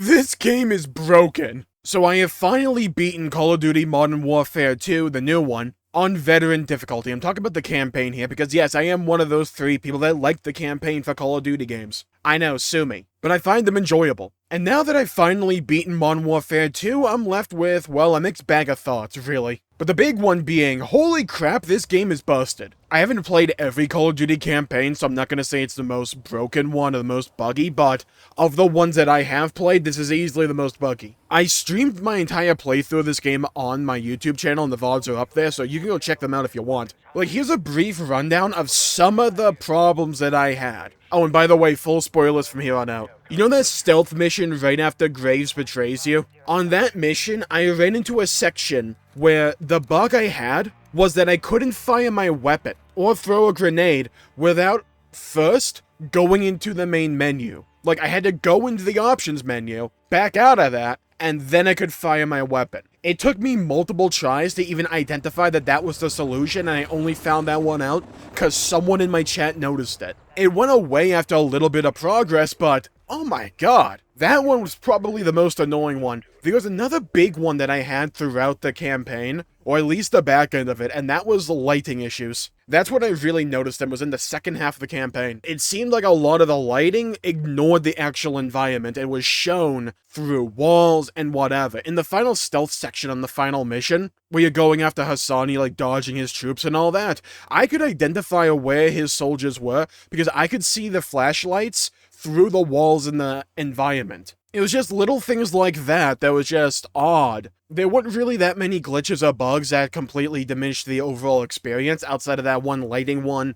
This game is broken. So I have finally beaten Call of Duty Modern Warfare 2, the new one, on veteran difficulty. I'm talking about the campaign here, because yes, I am one of those 3 people that like the campaign for Call of Duty games. I know, sue me. But I find them enjoyable. And now that I've finally beaten Modern Warfare 2, I'm left with, well, a mixed bag of thoughts, really. But the big one being, holy crap, this game is busted. I haven't played every Call of Duty campaign, so I'm not gonna say it's the most broken one or the most buggy, but of the ones that I have played, this is easily the most buggy. I streamed my entire playthrough of this game on my YouTube channel, and the VODs are up there, so you can go check them out if you want. Like, here's a brief rundown of some of the problems that I had. Oh, and by the way, full spoilers from here on out. You know that stealth mission right after Graves betrays you? On that mission, I ran into a section where the bug I had was that I couldn't fire my weapon or throw a grenade without first going into the main menu. Like, I had to go into the options menu, back out of that, and then I could fire my weapon. It took me multiple tries to even identify that that was the solution, and I only found that one out because someone in my chat noticed it. It went away after a little bit of progress, but oh my god, that one was probably the most annoying one. There was another big one that I had throughout the campaign, or at least the back end of it, and that was the lighting issues. That's what I really noticed and was in the second half of the campaign. It seemed like a lot of the lighting ignored the actual environment and was shown through walls and whatever. In the final stealth section on the final mission, where you're going after Hassani, like dodging his troops and all that, I could identify where his soldiers were because I could see the flashlights through the walls in the environment. It was just little things like that was just odd. There weren't really that many glitches or bugs that completely diminished the overall experience outside of that one lighting one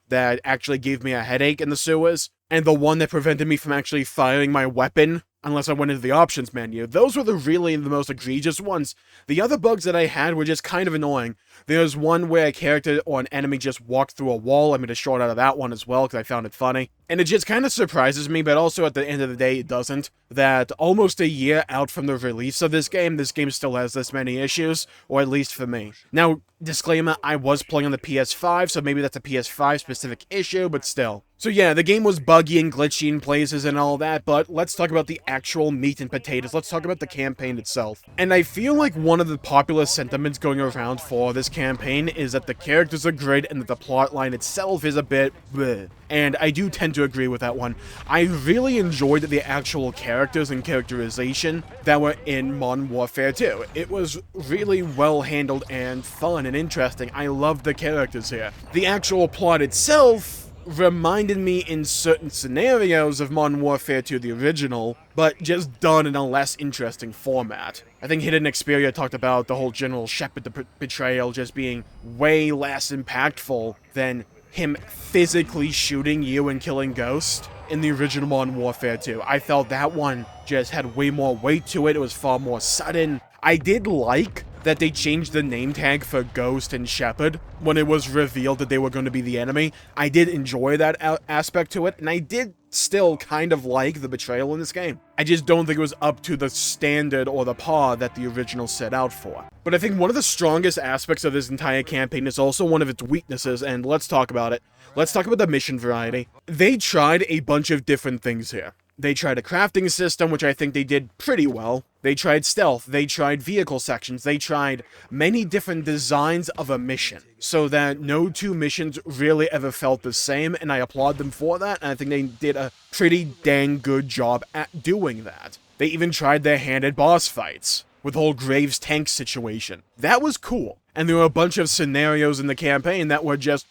that actually gave me a headache in the sewers, and the one that prevented me from actually firing my weapon unless I went into the options menu. Those were really the most egregious ones. The other bugs that I had were just kind of annoying. There was one where a character or an enemy just walked through a wall. I made a short out of that one as well because I found it funny. And it just kind of surprises me, but also at the end of the day it doesn't, that almost a year out from the release of this game still has this many issues, or at least for me. Now, disclaimer, I was playing on the PS5, so maybe that's a PS5 specific issue, but still. So yeah, the game was buggy and glitchy in places and all that, but let's talk about the actual meat and potatoes. Let's talk about the campaign itself. And I feel like one of the popular sentiments going around for this campaign is that the characters are great and that the plot line itself is a bit bleh. And I do tend to agree with that one. I really enjoyed the actual characters and characterization that were in Modern Warfare 2. It was really well handled and fun and interesting. I loved the characters here. The actual plot itself reminded me in certain scenarios of Modern Warfare 2, the original, but just done in a less interesting format. I think Hidden Xperia talked about the whole General Shepard betrayal just being way less impactful than him physically shooting you and killing Ghost in the original Modern Warfare 2. I felt that one just had way more weight to it. It was far more sudden. I did like that they changed the name tag for Ghost and Shepard when it was revealed that they were going to be the enemy. I did enjoy that aspect to it, and I did still kind of like the betrayal in this game. I just don't think it was up to the standard or the par that the original set out for. But I think one of the strongest aspects of this entire campaign is also one of its weaknesses, and let's talk about it. Let's talk about the mission variety. They tried a bunch of different things here. They tried a crafting system, which I think they did pretty well. They tried stealth, they tried vehicle sections, they tried many different designs of a mission, so that no two missions really ever felt the same, and I applaud them for that, and I think they did a pretty dang good job at doing that. They even tried their handed boss fights, with the whole Graves tank situation. That was cool, and there were a bunch of scenarios in the campaign that were just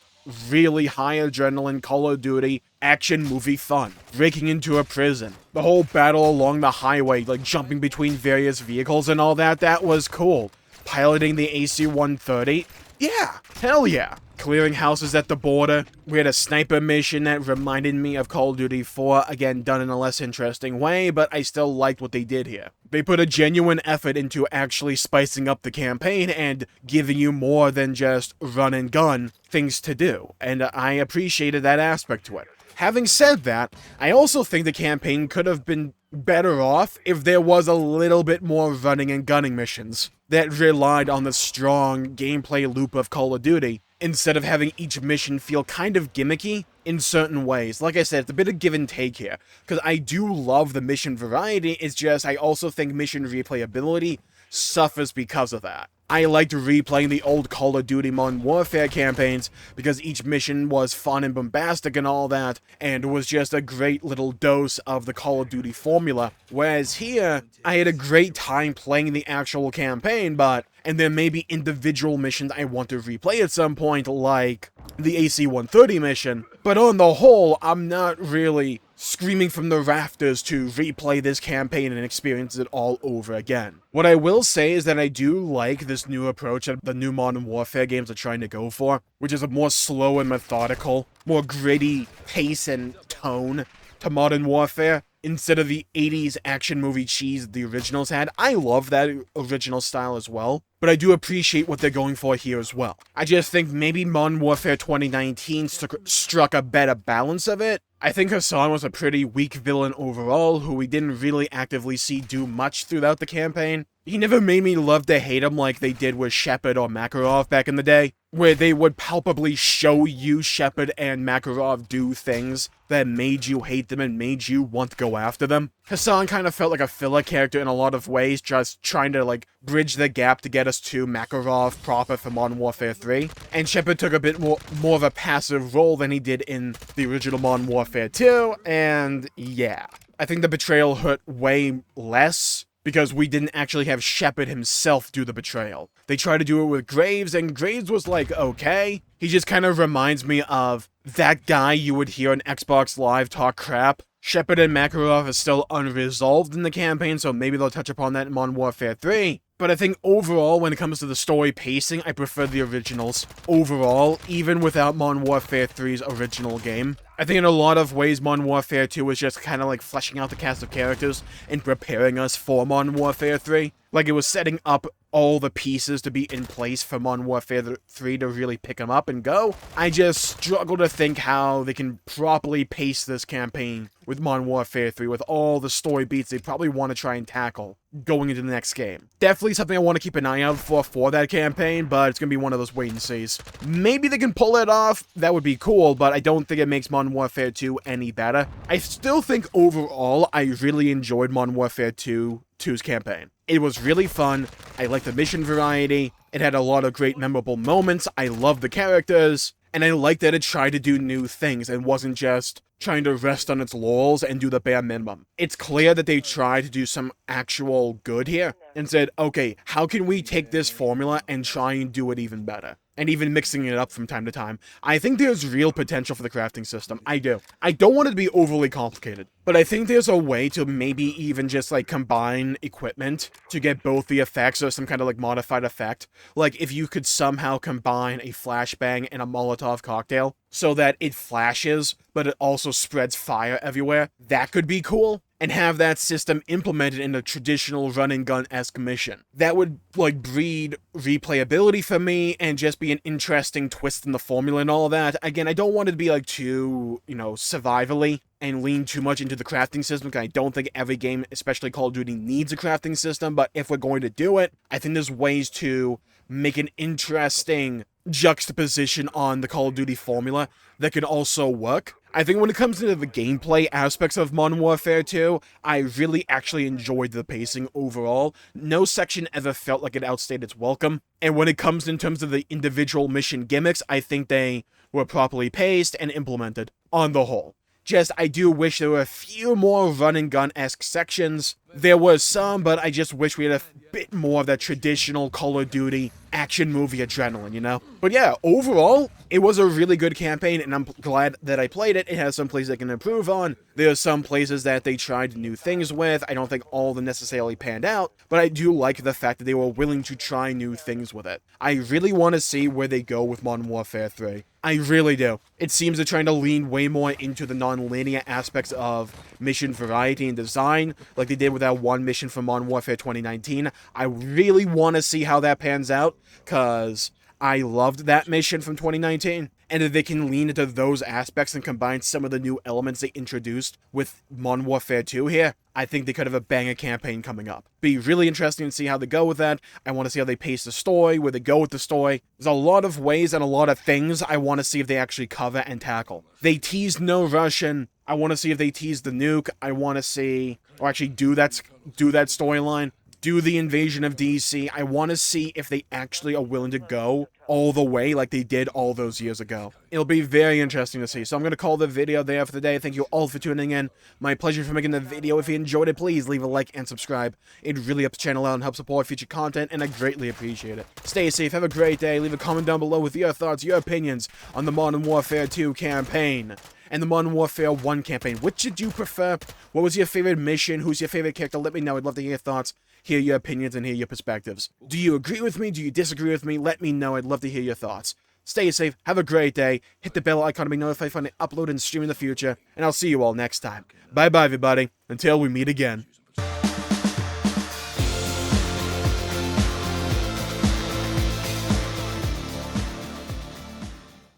really high adrenaline Call of Duty action movie fun. Breaking into a prison. The whole battle along the highway, like jumping between various vehicles and all that, that was cool. Piloting the AC-130, yeah, hell yeah. Clearing houses at the border. We had a sniper mission that reminded me of Call of Duty 4, again done in a less interesting way, but I still liked what they did here. They put a genuine effort into actually spicing up the campaign and giving you more than just run and gun things to do, and I appreciated that aspect to it. Having said that, I also think the campaign could have been better off if there was a little bit more running and gunning missions that relied on the strong gameplay loop of Call of Duty, instead of having each mission feel kind of gimmicky in certain ways. Like I said, it's a bit of give and take here, because I do love the mission variety, it's just I also think mission replayability suffers because of that. I liked replaying the old Call of Duty Modern Warfare campaigns because each mission was fun and bombastic and all that, and was just a great little dose of the Call of Duty formula. Whereas here, I had a great time playing the actual campaign, and there may be individual missions I want to replay at some point, like the AC-130 mission, but on the whole, I'm not really screaming from the rafters to replay this campaign and experience it all over again. What I will say is that I do like this new approach that the new Modern Warfare games are trying to go for, which is a more slow and methodical, more gritty pace and tone to Modern Warfare, instead of the 80s action movie cheese the originals had. I love that original style as well, but I do appreciate what they're going for here as well. I just think maybe Modern Warfare 2019 struck a better balance of it. I think Hassan was a pretty weak villain overall, who we didn't really actively see do much throughout the campaign. He never made me love to hate him like they did with Shepard or Makarov back in the day, where they would palpably show you Shepard and Makarov do things that made you hate them and made you want to go after them. Hassan kind of felt like a filler character in a lot of ways, just trying to like bridge the gap to get us to Makarov proper for Modern Warfare 3, and Shepard took a bit more of a passive role than he did in the original Modern Warfare 2, and yeah. I think the betrayal hurt way less, because we didn't actually have Shepard himself do the betrayal. They tried to do it with Graves, and Graves was like, okay. He just kind of reminds me of that guy you would hear on Xbox Live talk crap. Shepard and Makarov are still unresolved in the campaign, so maybe they'll touch upon that in Modern Warfare 3. But I think overall, when it comes to the story pacing, I prefer the originals overall, even without Modern Warfare 3's original game. I think in a lot of ways, Modern Warfare 2 was just kind of like fleshing out the cast of characters and preparing us for Modern Warfare 3. Like, it was setting up all the pieces to be in place for Modern Warfare 3 to really pick them up and go. I just struggle to think how they can properly pace this campaign with Modern Warfare 3 with all the story beats they probably want to try and tackle going into the next game. Definitely something I want to keep an eye out for that campaign, but it's going to be one of those wait and sees. Maybe they can pull it off, that would be cool, but I don't think it makes Modern Warfare 2 any better. I still think overall, I really enjoyed Modern Warfare 2's campaign. It was really fun, I liked the mission variety, it had a lot of great memorable moments, I loved the characters, and I liked that it tried to do new things and wasn't just trying to rest on its laurels and do the bare minimum. It's clear that they tried to do some actual good here and said, okay, how can we take this formula and try and do it even better? And even mixing it up from time to time. I think there's real potential for the crafting system. I do. I don't want it to be overly complicated, but I think there's a way to maybe even just like combine equipment to get both the effects or some kind of like modified effect. Like if you could somehow combine a flashbang and a Molotov cocktail so that it flashes, but it also spreads fire everywhere, that could be cool. And have that system implemented in a traditional run-and-gun-esque mission. That would, like, breed replayability for me and just be an interesting twist in the formula and all that. Again, I don't want it to be, like, too, survivally and lean too much into the crafting system, because I don't think every game, especially Call of Duty, needs a crafting system, but if we're going to do it, I think there's ways to make an interesting juxtaposition on the Call of Duty formula that could also work. I think when it comes to the gameplay aspects of Modern Warfare 2, I really actually enjoyed the pacing overall. No section ever felt like it outstayed its welcome. And when it comes in terms of the individual mission gimmicks, I think they were properly paced and implemented on the whole. Just, I do wish there were a few more run-and-gun-esque sections. There was some, but I just wish we had a bit more of that traditional Call of Duty action movie adrenaline, But yeah, overall, it was a really good campaign, and I'm glad that I played it. It has some places I can improve on. There are some places that they tried new things with. I don't think all of them necessarily panned out, but I do like the fact that they were willing to try new things with it. I really want to see where they go with Modern Warfare 3. I really do. It seems they're trying to lean way more into the non-linear aspects of mission variety and design, like they did with that one mission from Modern Warfare 2019. I really want to see how that pans out, because I loved that mission from 2019, and if they can lean into those aspects and combine some of the new elements they introduced with Modern Warfare 2 here, I think they could have a banger campaign coming up. Be really interesting to see how they go with that. I want to see how they pace the story, where they go with the story. There's a lot of ways and a lot of things I want to see if they actually cover and tackle. They teased no Russian. I want to see if they tease the nuke. I want to see, or actually do that storyline. Do the invasion of DC. I want to see if they actually are willing to go all the way like they did all those years ago. It'll be very interesting to see. So I'm going to call the video there for the day. Thank you all for tuning in. My pleasure for making the video. If you enjoyed it, please leave a like and subscribe. It really helps the channel out and helps support future content, and I greatly appreciate it. Stay safe. Have a great day. Leave a comment down below with your thoughts, your opinions on the Modern Warfare 2 campaign and the Modern Warfare 1 campaign. Which did you prefer? What was your favorite mission? Who's your favorite character? Let me know. I'd love to hear your thoughts, hear your opinions, and hear your perspectives. Do you agree with me? Do you disagree with me? Let me know. I'd love to hear your thoughts. Stay safe. Have a great day. Hit the bell icon to be notified when I upload and stream in the future. And I'll see you all next time. Bye-bye, everybody. Until we meet again.